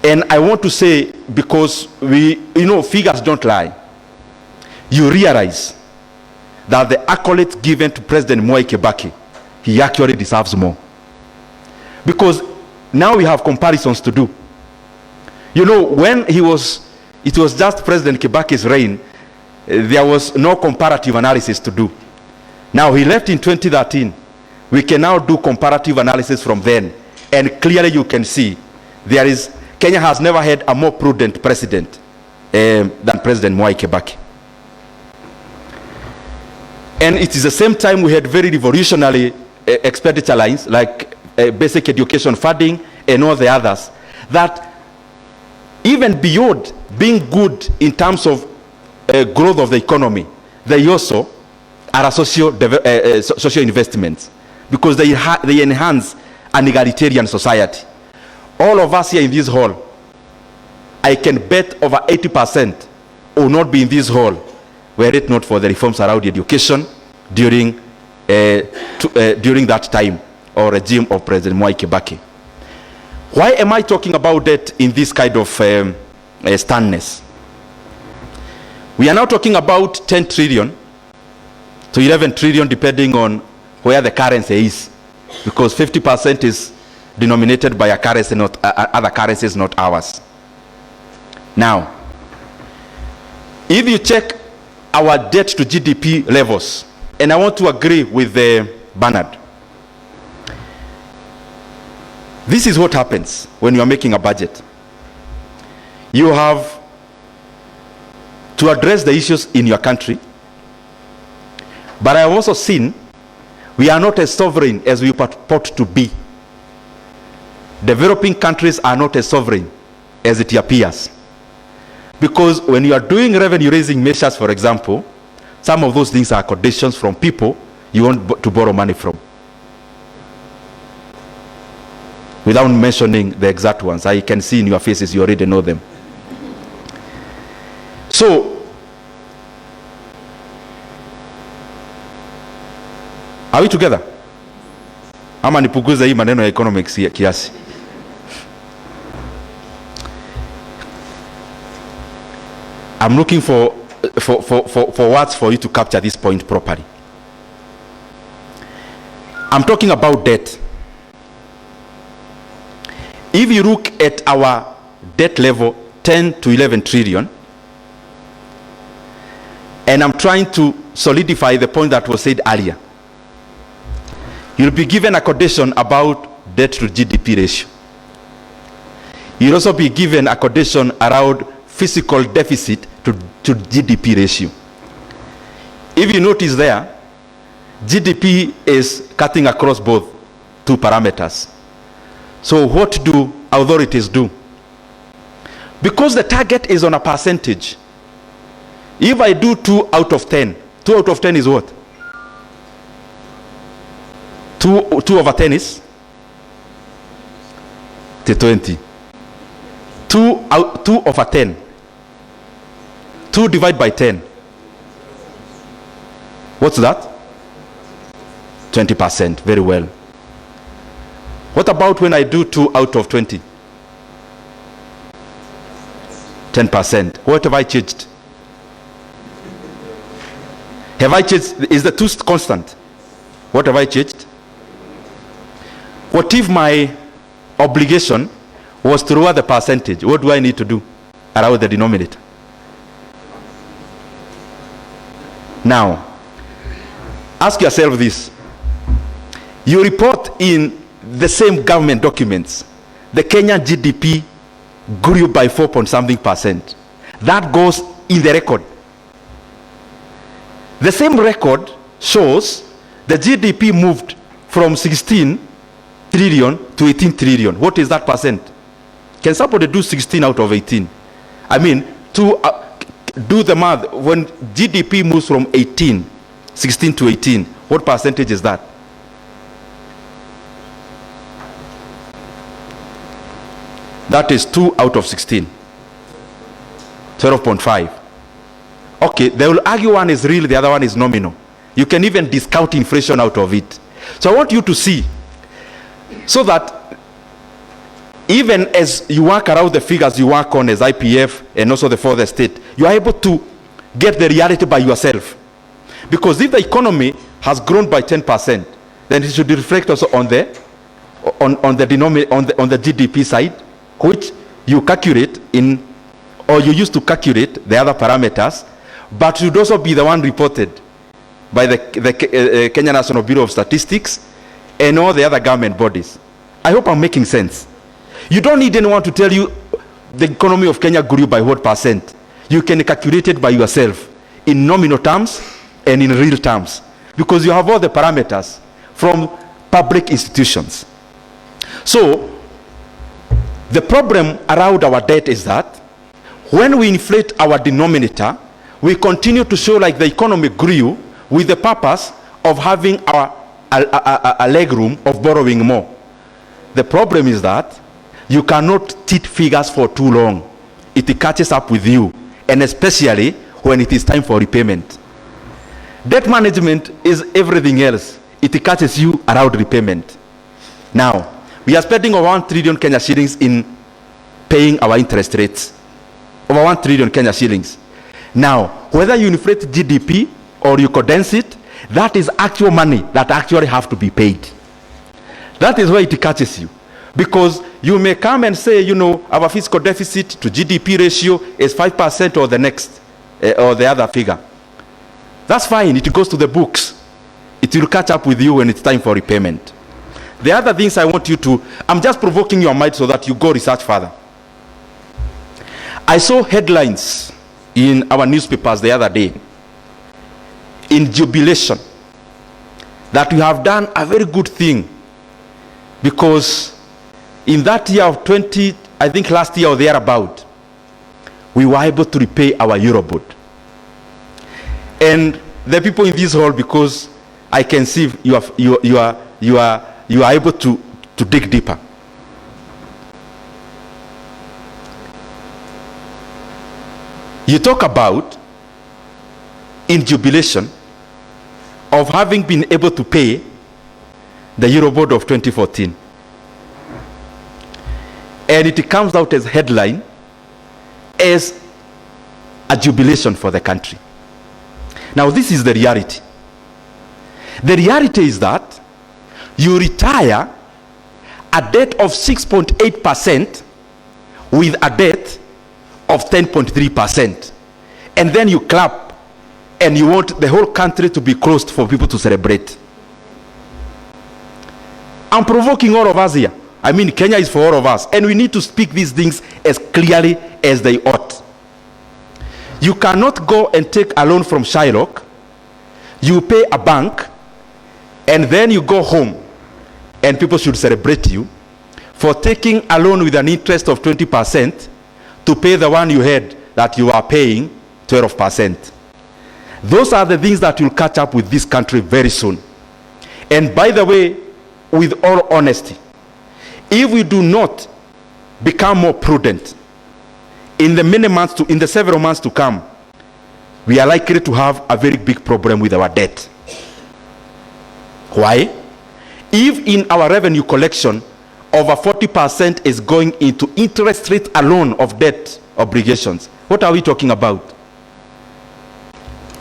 And I want to say, because figures don't lie, you realize that the accolades given to President Mwai Kibaki, he actually deserves more. Because now we have comparisons to do. When it was just President Kibaki's reign, there was no comparative analysis to do. Now he left in 2013. We can now do comparative analysis from then. And clearly you can see Kenya has never had a more prudent president than President Mwai Kibaki. And it is the same time we had very revolutionary expenditure lines like basic education funding and all the others, that even beyond being good in terms of growth of the economy, they also are social investments, because they enhance an egalitarian society. All of us here in this hall, I can bet over 80% will not be in this hall were it not for the reforms around education during that time or regime of President Mwai Kibaki. Why am I talking about that in this kind of standness? We are now talking about 10 trillion to 11 trillion depending on where the currency is, because 50% is denominated by a currency, not other currencies, not ours. Now, if you check our debt to GDP levels, and I want to agree with Bernard, this is what happens when you are making a budget. You have to address the issues in your country, but I have also seen we are not as sovereign as we purport to be. Developing countries are not as sovereign as it appears. Because when you are doing revenue raising measures, for example, some of those things are conditions from people you want to borrow money from. Without mentioning the exact ones, I can see in your faces you already know them. So, are we together? Ama nipuguze hii maneno ya economics kiasi. I'm looking for words for you to capture this point properly. I'm talking about debt. If you look at our debt level, 10 to 11 trillion, and I'm trying to solidify the point that was said earlier, you'll be given a condition about debt to GDP ratio. You'll also be given a condition around fiscal deficit to GDP ratio. If you notice there, GDP is cutting across both two parameters. So what do authorities do? Because the target is on a percentage. If I do 2 out of 10, 2 out of 10 is what? 2 over 10 is 20. 2 over 10. 2 divided by 10. What's that? 20%. Very well. What about when I do 2 out of 20? 10%. What have I changed? Have I changed? Is the 2 constant? What have I changed? What if my obligation was to lower the percentage? What do I need to do around the denominator? Now, ask yourself this. You report in the same government documents, the Kenyan GDP grew by 4.something%. That goes in the record. The same record shows the GDP moved from 16 trillion to 18 trillion. What is that percent? Can somebody do 16 out of 18? I mean, do the math. When GDP moves from 16 to 18, what percentage is that? That is 2 out of 16. 12.5. Okay, they will argue one is real, the other one is nominal. You can even discount inflation out of it. So I want you to see, so that even as you work around the figures you work on as IPF and also the fourth estate, you are able to get the reality by yourself. Because if the economy has grown by 10%, then it should reflect also on the GDP side, which you calculate in, or you use to calculate the other parameters, but should also be the one reported by the Kenya National Bureau of Statistics and all the other government bodies. I hope I'm making sense. You don't need anyone to tell you the economy of Kenya grew by what percent. You can calculate it by yourself in nominal terms and in real terms, because you have all the parameters from public institutions. So the problem around our debt is that when we inflate our denominator, we continue to show like the economy grew with the purpose of having a leg room of borrowing more. The problem is that you cannot teach figures for too long. It catches up with you, and especially when it is time for repayment. Debt management is everything else. It catches you around repayment. Now, we are spending over 1 trillion Kenya shillings in paying our interest rates. Over 1 trillion Kenya shillings. Now, whether you inflate GDP or you condense it, that is actual money that actually have to be paid. That is why it catches you. Because you may come and say, you know, our fiscal deficit to GDP ratio is 5% or the next, or the other figure. That's fine, it goes to the books. It will catch up with you when it's time for repayment. The other things I want you to, I'm just provoking your mind so that you go research further. I saw headlines in our newspapers the other day in jubilation that we have done a very good thing, because in that year of 20, I think last year or thereabout, we were able to repay our Eurobond. And the people in this hall, because I can see you are able to dig deeper. You talk about in jubilation of having been able to pay the Eurobond of 2014. And it comes out as headline as a jubilation for the country. Now this is the reality. The reality is that you retire a debt of 6.8% with a debt of 10.3%. And then you clap and you want the whole country to be closed for people to celebrate. I'm provoking all of us here. I mean, Kenya is for all of us, and we need to speak these things as clearly as they ought. You cannot go and take a loan from Shylock, you pay a bank, and then you go home, and people should celebrate you for taking a loan with an interest of 20% to pay the one you had that you are paying 12%. Those are the things that will catch up with this country very soon. And by the way, with all honesty, if we do not become more prudent in the several months to come, we are likely to have a very big problem with our debt. Why? If in our revenue collection, over 40% is going into interest rate alone of debt obligations, what are we talking about?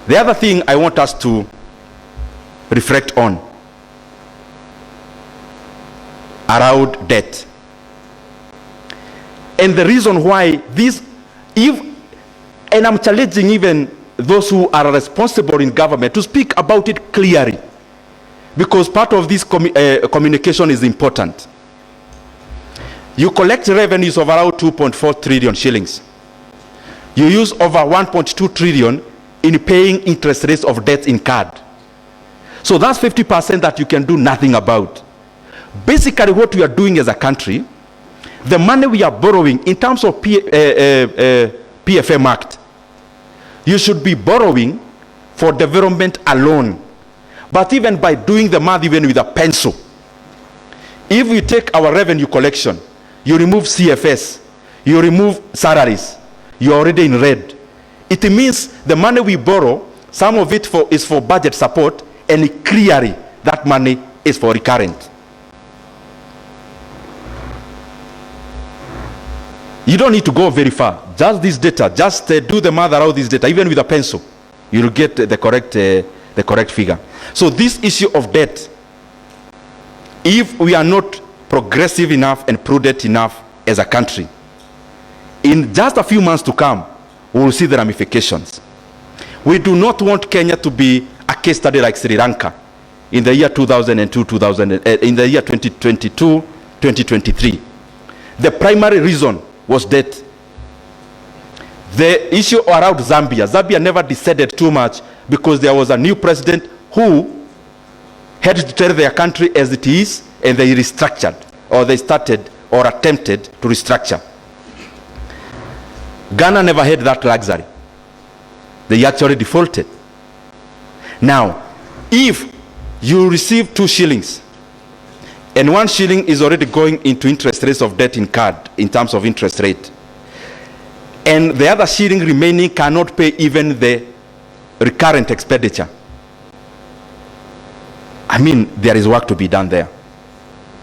The other thing I want us to reflect on around debt, and the reason why this, and I'm challenging even those who are responsible in government to speak about it clearly, because part of this communication is important. You collect revenues of around 2.4 trillion shillings. You use over 1.2 trillion in paying interest rates of debt incurred. So that's 50% that you can do nothing about. Basically what we are doing as a country, the money we are borrowing in terms of PFM Act, you should be borrowing for development alone. But even by doing the math even with a pencil, if we take our revenue collection, you remove CFS, you remove salaries, you're already in red. It means the money we borrow, some of it is for budget support, and clearly that money is for recurrent. You don't need to go very far. Just this data, just do the math around this data, even with a pencil, you'll get the correct figure. So this issue of debt, if we are not progressive enough and prudent enough as a country, in just a few months to come, we will see the ramifications. We do not want Kenya to be a case study like Sri Lanka in the year 2002, in the year 2022, 2023. The primary reason was debt. The issue around Zambia never descended too much because there was a new president who had to tell their country as it is, and they restructured, or they started or attempted to restructure. Ghana never had that luxury. They actually defaulted. Now, if you receive 2 shillings and 1 shilling is already going into interest rates of debt in card in terms of interest rate, and the other shilling remaining cannot pay even the recurrent expenditure, I mean, there is work to be done there.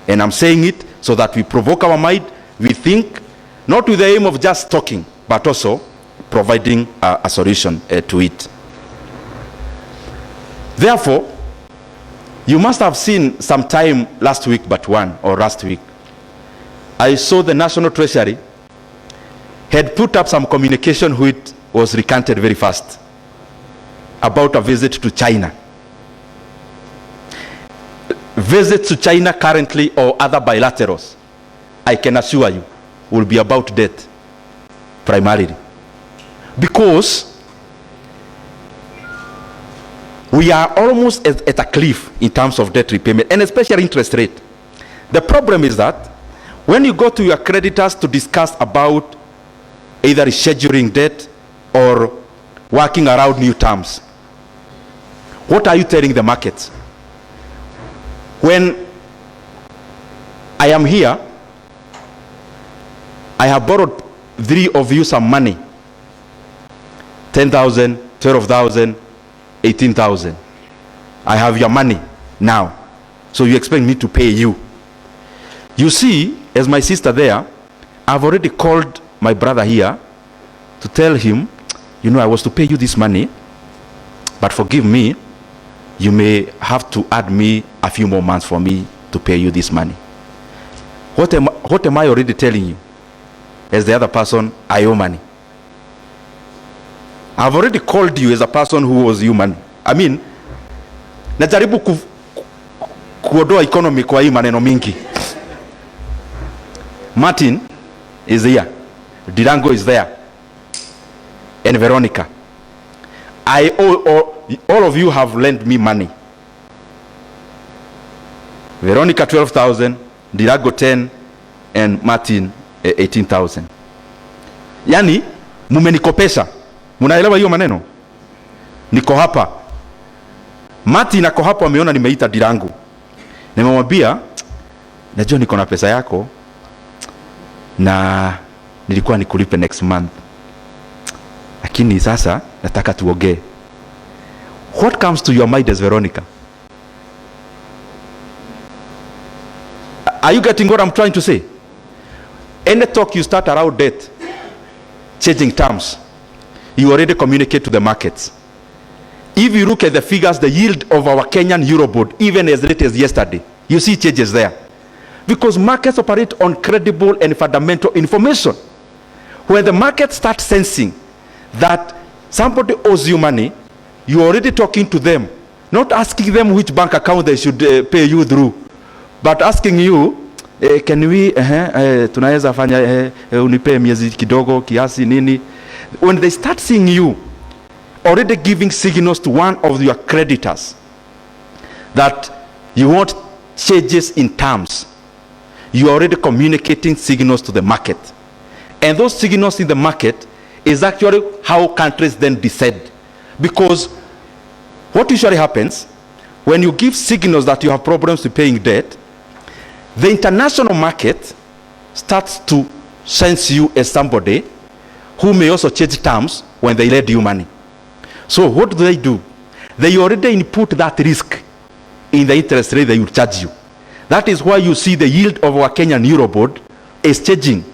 And I'm saying it so that we provoke our mind, we think, not with the aim of just talking, but also providing a solution to it. Therefore, you must have seen sometime last week, last week, I saw the National Treasury had put up some communication which was recanted very fast about a visit to China. Visits to China currently or other bilaterals, I can assure you, will be about debt primarily. Because we are almost at a cliff in terms of debt repayment, and especially interest rate. The problem is that when you go to your creditors to discuss about either rescheduling debt or working around new terms, what are you telling the markets? When I am here, I have borrowed 3 of you some money, 10,000, 12,000, 18,000. I have your money now, so you expect me to pay you. You see, as my sister there, I've already called my brother here to tell him, you know, I was to pay you this money, but forgive me, you may have to add me a few more months for me to pay you this money. What am I already telling you? As the other person, I owe money. I've already called you as a person who owes you money. I mean, najaribu kuodoa economy kwa hii maneno mingi. Martin is here. Dirango is there. And Veronica. I owe all of you have lent me money. Veronica 12,000, Dirago 10, and Martin 18,000. Yani mumenikopesha. Munaelewa hiyo maneno? Niko hapa. Martin ako hapa, ameona nimeita Dirango. Nimemwambia, najua niko na pesa yako na nilikuwa nikulipe next month. Lakini sasa nataka tuongee. What comes to your mind as Veronica? Are you getting what I'm trying to say? Any talk you start around debt, changing terms, you already communicate to the markets. If you look at the figures, the yield of our Kenyan Eurobond, even as late as yesterday, you see changes there. Because markets operate on credible and fundamental information. When the market starts sensing that somebody owes you money, you're already talking to them, not asking them which bank account they should pay you through, but asking you, can we, tunaweza fanya, unipe miezi kidogo, kiasi nini. When they start seeing you already giving signals to one of your creditors that you want changes in terms, you are already communicating signals to the market. And those signals in the market is actually how countries then decide. Because what usually happens when you give signals that you have problems with paying debt, the international market starts to sense you as somebody who may also change terms when they lend you money. So what do? They already input that risk in the interest rate they will charge you. That is why you see the yield of our Kenyan Eurobond is changing